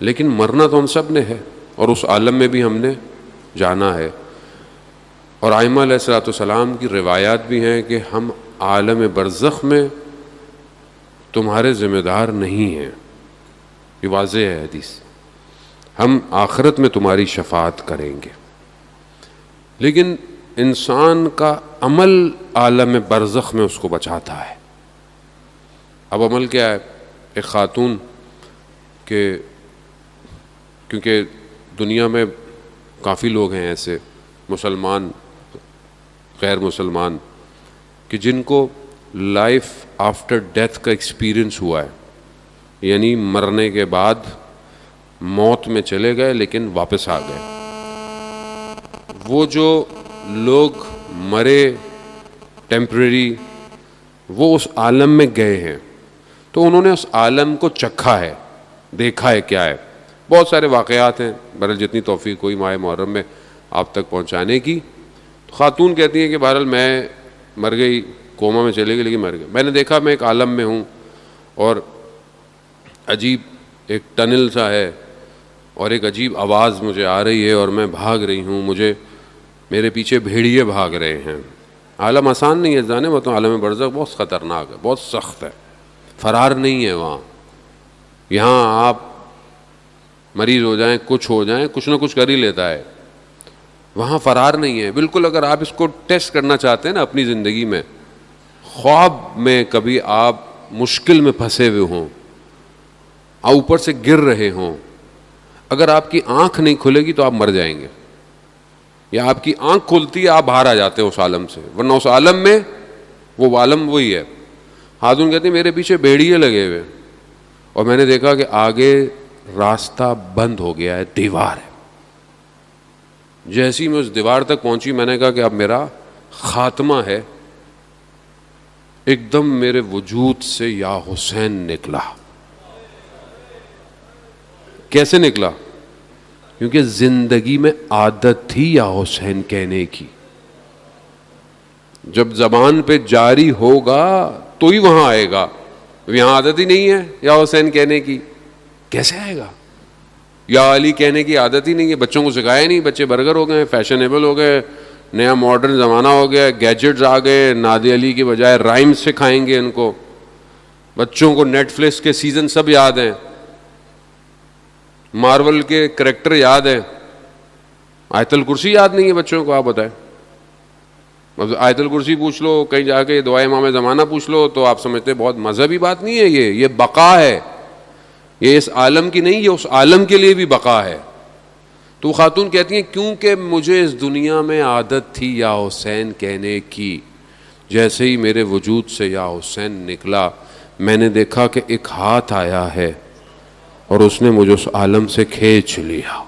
لیکن مرنا تو ہم سب نے ہے، اور اس عالم میں بھی ہم نے جانا ہے. اور ائمہ علیہ الصلوۃ والسلام کی روایات بھی ہیں کہ ہم عالم برزخ میں تمہارے ذمہ دار نہیں ہیں، یہ واضح ہے حدیث. ہم آخرت میں تمہاری شفاعت کریں گے. لیکن انسان کا عمل عالم برزخ میں اس کو بچاتا ہے. اب عمل کیا ہے؟ ایک خاتون کہ کیونکہ دنیا میں کافی لوگ ہیں ایسے مسلمان غیر مسلمان کہ جن کو لائف آفٹر ڈیتھ کا ایکسپیرئنس ہوا ہے، یعنی مرنے کے بعد موت میں چلے گئے لیکن واپس آ گئے. وہ جو لوگ مرے ٹیمپریری، وہ اس عالم میں گئے ہیں تو انہوں نے اس عالم کو چکھا ہے، دیکھا ہے کیا ہے. بہت سارے واقعات ہیں، بہرحال جتنی توفیق کوئی ماہ محرم میں آپ تک پہنچانے کی. خاتون کہتی ہیں کہ بہرحال میں مر گئی، کوما میں چلے گئی لیکن مر گئی. میں نے دیکھا میں ایک عالم میں ہوں اور عجیب ایک ٹنل سا ہے اور ایک عجیب آواز مجھے آ رہی ہے اور میں بھاگ رہی ہوں، میرے پیچھے بھیڑیے بھاگ رہے ہیں. عالم آسان نہیں ہے جانے، وہ تو عالم برزخ بہت خطرناک ہے، بہت سخت ہے. فرار نہیں ہے وہاں. یہاں آپ مریض ہو جائیں، کچھ ہو جائیں، کچھ نہ کچھ کر ہی لیتا ہے. وہاں فرار نہیں ہے بالکل. اگر آپ اس کو ٹیسٹ کرنا چاہتے ہیں نا اپنی زندگی میں، خواب میں کبھی آپ مشکل میں پھنسے ہوئے ہوں، اوپر سے گر رہے ہوں، اگر آپ کی آنکھ نہیں کھلے گی تو آپ مر جائیں گے. یا آپ کی آنکھ کھلتی ہے آپ باہر آ جاتے ہیں اس عالم سے، ورنہ اس عالم میں وہ عالم وہی ہے. خاتون کہتے ہیں میرے پیچھے بھیڑیے لگے ہوئے اور میں نے دیکھا کہ آگے راستہ بند ہو گیا ہے، دیوار ہے. جیسی میں اس دیوار تک پہنچی میں نے کہا کہ اب میرا خاتمہ ہے. ایک دم میرے وجود سے یا حسین نکلا. کیسے نکلا؟ کیونکہ زندگی میں عادت تھی یا حسین کہنے کی. جب زبان پہ جاری ہوگا تو ہی وہاں آئے گا. یہاں عادت ہی نہیں ہے یا حسین کہنے کی، کیسے آئے گا؟ یا علی کہنے کی عادت ہی نہیں ہے، بچوں کو سکھایا نہیں، بچے برگر ہو گئے، فیشنیبل ہو گئے، نیا ماڈرن زمانہ ہو گیا، گیجٹس آ گئے، نادی علی کی بجائے رائم سکھائیں گے ان کو. بچوں کو نیٹ فلکس کے سیزن سب یاد ہیں، مارول کے کریکٹر یاد ہیں، آیت الکرسی یاد نہیں ہے بچوں کو. آپ بتائیں، آیت الکرسی پوچھ لو، کہیں جا کے دعائے امام زمانہ پوچھ لو تو آپ سمجھتے بہت مذہبی بات نہیں ہے. یہ بقا ہے، یہ اس عالم کی نہیں، یہ اس عالم کے لیے بھی بقا ہے. تو خاتون کہتی ہیں کیونکہ مجھے اس دنیا میں عادت تھی یا حسین کہنے کی، جیسے ہی میرے وجود سے یا حسین نکلا میں نے دیکھا کہ ایک ہاتھ آیا ہے اور اس نے مجھے اس عالم سے کھینچ لیا.